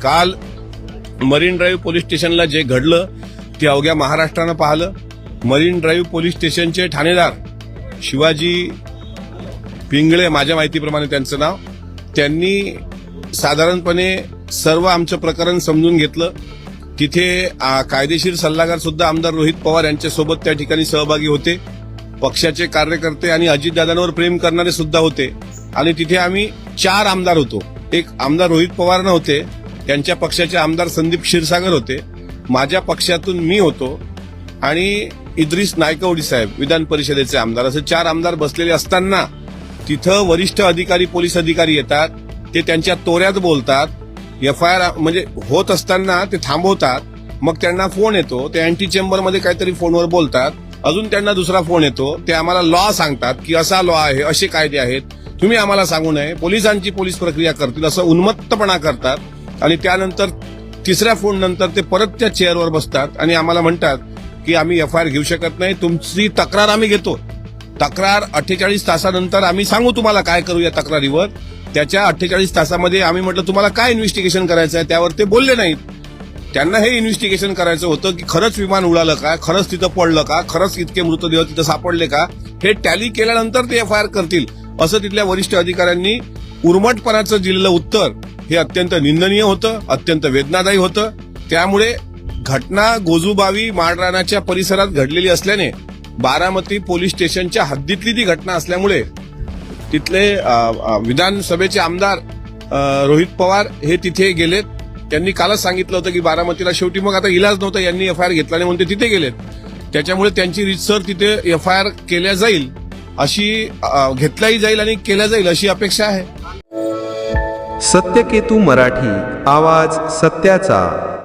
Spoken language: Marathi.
काल मरीन ड्राईव्ह पोलीस स्टेशनला जे घडलं ते अवघ्या महाराष्ट्रानं पाहिलं. मरीन ड्राईव्ह पोलीस स्टेशनचे ठाणेदार शिवाजी पिंगळे, माझ्या माहितीप्रमाणे त्यांचं नाव, त्यांनी साधारणपणे सर्व आमचं प्रकरण समजून घेतलं. तिथे कायदेशीर सल्लागार सुद्धा आमदार रोहित पवार यांच्यासोबत त्या ठिकाणी सहभागी होते. पक्षाचे कार्यकर्ते आणि अजितदादांवर प्रेम करणारे सुद्धा होते. आणि तिथे आम्ही 4 आमदार होतो. एक आमदार रोहित पवार नव्हते, त्यांच्या पक्षाचे आमदार संदीप क्षीरसागर होते, माझ्या पक्षातून मी होतो आणि इद्रिस नायकवडी साहेब विधान परिषदेचे आमदार, असे 4 आमदार बसलेले असताना तिथं वरिष्ठ अधिकारी, पोलीस अधिकारी येतात. ते त्यांच्या तोऱ्यात बोलतात. FIR म्हणजे होत असताना ते थांबवतात. मग त्यांना फोन येतो, ते अँटी चेंबरमध्ये काहीतरी फोनवर बोलतात. अजून त्यांना दुसरा फोन येतो, ते आम्हाला लॉ सांगतात की असा लॉ आहे, असे कायदे आहेत, तुम्ही आम्हाला सांगू नये, पोलिसांची पोलीस प्रक्रिया करतील, असं उन्मत्तपणा करतात. आणि त्यानंतर तिसऱ्या फोन नंतर ते परत त्या चेअरवर बसतात आणि आम्हाला म्हणतात की आम्ही FIR घेऊ शकत नाही, तुमची तक्रार आम्ही घेतो. तक्रार 48 तासानंतर आम्ही सांगू तुम्हाला काय करू या तक्रारीवर. त्याच्या 48 तासामध्ये आम्ही म्हटलं तुम्हाला काय इन्व्हेस्टिगेशन करायचं आहे, त्यावर ते बोलले नाहीत. त्यांना हे इन्व्हेस्टिगेशन करायचं होतं की खरंच विमान उडालं का, खरंच तिथं पडलं का, खरंच इतके मृतदेह तिथं सापडले का, हे टॅली केल्यानंतर ते FIR करतील, असं तिथल्या वरिष्ठ अधिकाऱ्यांनी उर्मटपणाचं दिलेलं उत्तर हे अत्यंत निंदनीय होतं, अत्यंत वेदनादायी होतं. त्यामुळे घटना गोजूबावी माळरानाच्या परिसरात घडलेली असल्याने, बारामती पोलीस स्टेशनच्या हद्दीतली ती घटना असल्यामुळे तिथले विधानसभेचे आमदार रोहित पवार हे तिथे गेलेत. त्यांनी कालच सांगितलं होतं की बारामतीला शेवटी मग आता इलाज नव्हता, यांनी FIR घेतला नाही म्हणून ते तिथे गेलेत. त्याच्यामुळे त्यांची रीतसर तिथे FIR केल्या जाईल, अशी घेतलाही जाईल आणि केल्या जाईल अशी अपेक्षा आहे. सत्यकेतू मराठी, आवाज सत्याचा.